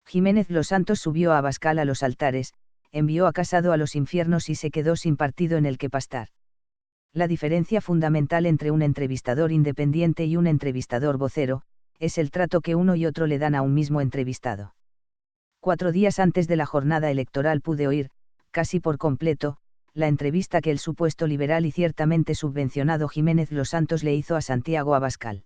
Jiménez Los Santos subió a Abascal a los altares, envió a Casado a los infiernos y se quedó sin partido en el que pastar. La diferencia fundamental entre un entrevistador independiente y un entrevistador vocero, es el trato que uno y otro le dan a un mismo entrevistado. 4 días antes de la jornada electoral pude oír, casi por completo, la entrevista que el supuesto liberal y ciertamente subvencionado Jiménez Los Santos le hizo a Santiago Abascal.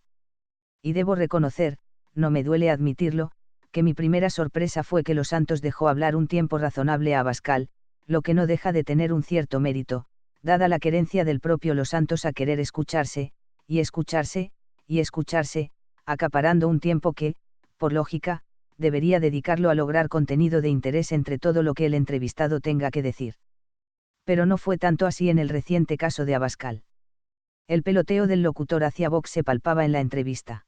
Y debo reconocer, no me duele admitirlo, que mi primera sorpresa fue que Los Santos dejó hablar un tiempo razonable a Abascal, lo que no deja de tener un cierto mérito, dada la querencia del propio Los Santos a querer escucharse, y escucharse, y escucharse, acaparando un tiempo que, por lógica, debería dedicarlo a lograr contenido de interés entre todo lo que el entrevistado tenga que decir. Pero no fue tanto así en el reciente caso de Abascal. El peloteo del locutor hacia Vox se palpaba en la entrevista.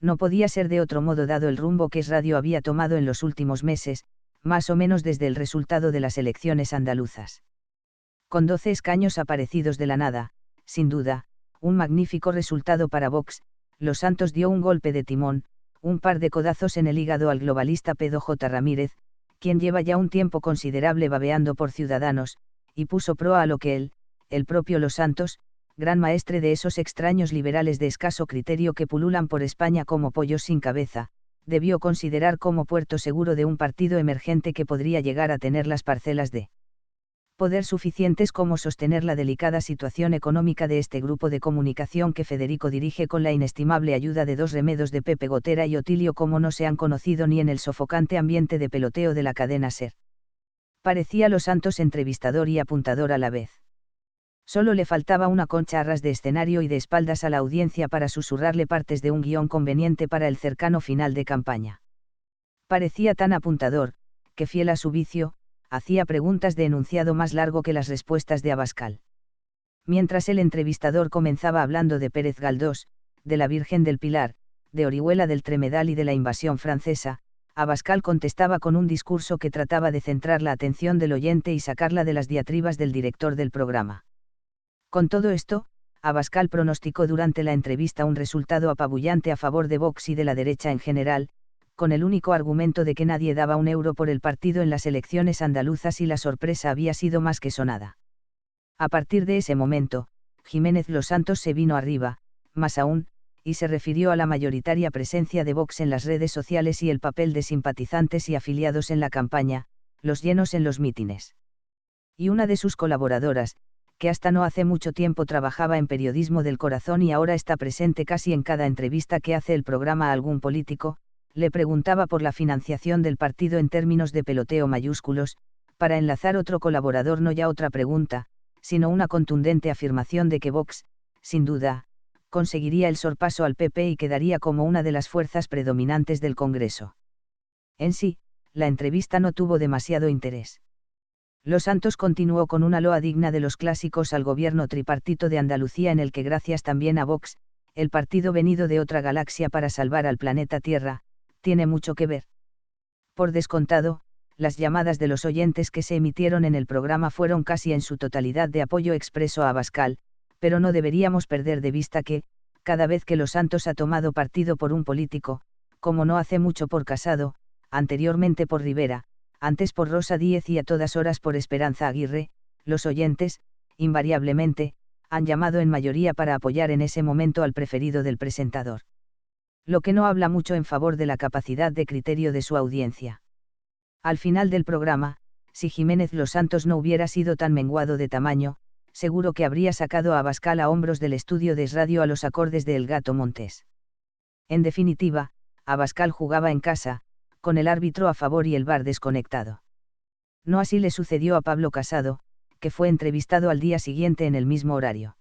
No podía ser de otro modo dado el rumbo que Es Radio había tomado en los últimos meses, más o menos desde el resultado de las elecciones andaluzas. Con 12 escaños aparecidos de la nada, sin duda, un magnífico resultado para Vox, Los Santos dio un golpe de timón, un par de codazos en el hígado al globalista Pedro J. Ramírez, quien lleva ya un tiempo considerable babeando por Ciudadanos, y puso proa a lo que él, el propio Los Santos, gran maestre de esos extraños liberales de escaso criterio que pululan por España como pollos sin cabeza, debió considerar como puerto seguro de un partido emergente que podría llegar a tener las parcelas de poder suficientes como sostener la delicada situación económica de este grupo de comunicación que Federico dirige con la inestimable ayuda de 2 remedos de Pepe Gotera y Otilio como no se han conocido ni en el sofocante ambiente de peloteo de la cadena SER. Parecía Los Santos entrevistador y apuntador a la vez. Solo le faltaba una concha a ras de escenario y de espaldas a la audiencia para susurrarle partes de un guión conveniente para el cercano final de campaña. Parecía tan apuntador, que fiel a su vicio, hacía preguntas de enunciado más largo que las respuestas de Abascal. Mientras el entrevistador comenzaba hablando de Pérez Galdós, de la Virgen del Pilar, de Orihuela del Tremedal y de la invasión francesa, Abascal contestaba con un discurso que trataba de centrar la atención del oyente y sacarla de las diatribas del director del programa. Con todo esto, Abascal pronosticó durante la entrevista un resultado apabullante a favor de Vox y de la derecha en general, con el único argumento de que nadie daba un euro por el partido en las elecciones andaluzas y la sorpresa había sido más que sonada. A partir de ese momento, Jiménez Los Santos se vino arriba, más aún, y se refirió a la mayoritaria presencia de Vox en las redes sociales y el papel de simpatizantes y afiliados en la campaña, los llenos en los mítines. Y una de sus colaboradoras, que hasta no hace mucho tiempo trabajaba en Periodismo del Corazón y ahora está presente casi en cada entrevista que hace el programa a algún político, le preguntaba por la financiación del partido en términos de peloteo mayúsculos, para enlazar otro colaborador no ya otra pregunta, sino una contundente afirmación de que Vox, sin duda, conseguiría el sorpaso al PP y quedaría como una de las fuerzas predominantes del Congreso. En sí, la entrevista no tuvo demasiado interés. Los Santos continuó con una loa digna de los clásicos al gobierno tripartito de Andalucía en el que gracias también a Vox, el partido venido de otra galaxia para salvar al planeta Tierra, tiene mucho que ver. Por descontado, las llamadas de los oyentes que se emitieron en el programa fueron casi en su totalidad de apoyo expreso a Abascal, pero no deberíamos perder de vista que, cada vez que Los Santos ha tomado partido por un político, como no hace mucho por Casado, anteriormente por Rivera, antes por Rosa Díez y a todas horas por Esperanza Aguirre, los oyentes, invariablemente, han llamado en mayoría para apoyar en ese momento al preferido del presentador. Lo que no habla mucho en favor de la capacidad de criterio de su audiencia. Al final del programa, si Jiménez Los Santos no hubiera sido tan menguado de tamaño, seguro que habría sacado a Abascal a hombros del estudio de Es Radio a los acordes de El Gato Montés. En definitiva, Abascal jugaba en casa, con el árbitro a favor y el VAR desconectado. No así le sucedió a Pablo Casado, que fue entrevistado al día siguiente en el mismo horario.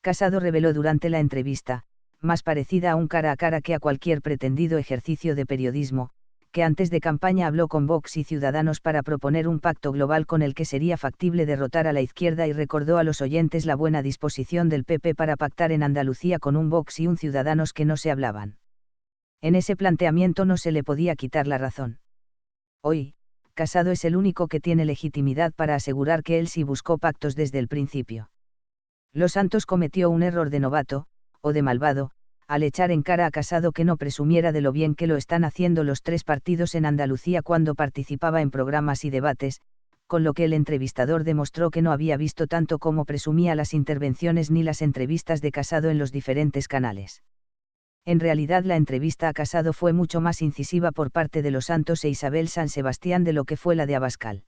Casado reveló durante la entrevista, más parecida a un cara a cara que a cualquier pretendido ejercicio de periodismo, que antes de campaña habló con Vox y Ciudadanos para proponer un pacto global con el que sería factible derrotar a la izquierda y recordó a los oyentes la buena disposición del PP para pactar en Andalucía con un Vox y un Ciudadanos que no se hablaban. En ese planteamiento no se le podía quitar la razón. Hoy, Casado es el único que tiene legitimidad para asegurar que él sí buscó pactos desde el principio. Los Santos cometió un error de novato, o de malvado, al echar en cara a Casado que no presumiera de lo bien que lo están haciendo los tres partidos en Andalucía cuando participaba en programas y debates, con lo que el entrevistador demostró que no había visto tanto como presumía las intervenciones ni las entrevistas de Casado en los diferentes canales. En realidad la entrevista a Casado fue mucho más incisiva por parte de Los Santos e Isabel San Sebastián de lo que fue la de Abascal.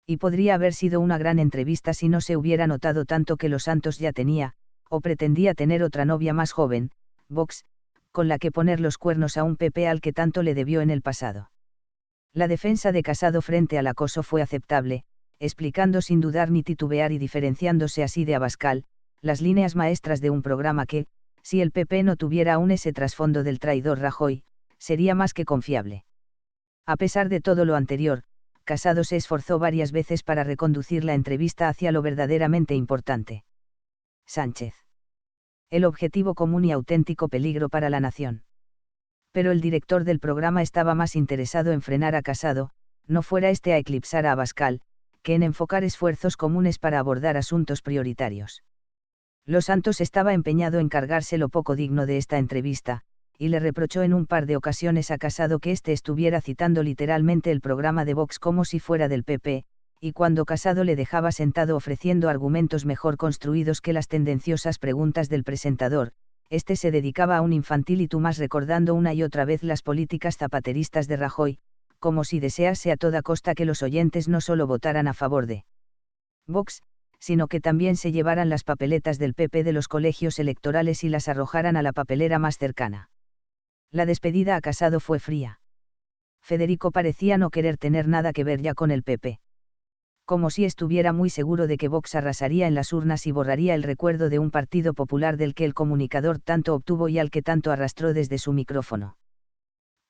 Y podría haber sido una gran entrevista si no se hubiera notado tanto que Los Santos ya tenía, o pretendía tener otra novia más joven, Vox, con la que poner los cuernos a un PP al que tanto le debió en el pasado. La defensa de Casado frente al acoso fue aceptable, explicando sin dudar ni titubear y diferenciándose así de Abascal, las líneas maestras de un programa que, si el PP no tuviera aún ese trasfondo del traidor Rajoy, sería más que confiable. A pesar de todo lo anterior, Casado se esforzó varias veces para reconducir la entrevista hacia lo verdaderamente importante. Sánchez. El objetivo común y auténtico peligro para la nación. Pero el director del programa estaba más interesado en frenar a Casado, no fuera este a eclipsar a Abascal, que en enfocar esfuerzos comunes para abordar asuntos prioritarios. Los Santos estaba empeñado en cargarse lo poco digno de esta entrevista, y le reprochó en un par de ocasiones a Casado que éste estuviera citando literalmente el programa de Vox como si fuera del PP, y cuando Casado le dejaba sentado ofreciendo argumentos mejor construidos que las tendenciosas preguntas del presentador, este se dedicaba a un infantil y tú más recordando una y otra vez las políticas zapateristas de Rajoy, como si desease a toda costa que los oyentes no solo votaran a favor de Vox, sino que también se llevaran las papeletas del PP de los colegios electorales y las arrojaran a la papelera más cercana. La despedida a Casado fue fría. Federico parecía no querer tener nada que ver ya con el PP. Como si estuviera muy seguro de que Vox arrasaría en las urnas y borraría el recuerdo de un Partido Popular del que el comunicador tanto obtuvo y al que tanto arrastró desde su micrófono.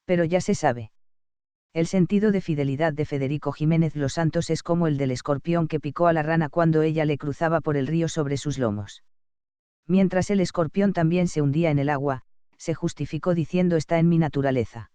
Pero ya se sabe. El sentido de fidelidad de Federico Jiménez Los Santos es como el del escorpión que picó a la rana cuando ella le cruzaba por el río sobre sus lomos. Mientras el escorpión también se hundía en el agua, se justificó diciendo: está en mi naturaleza.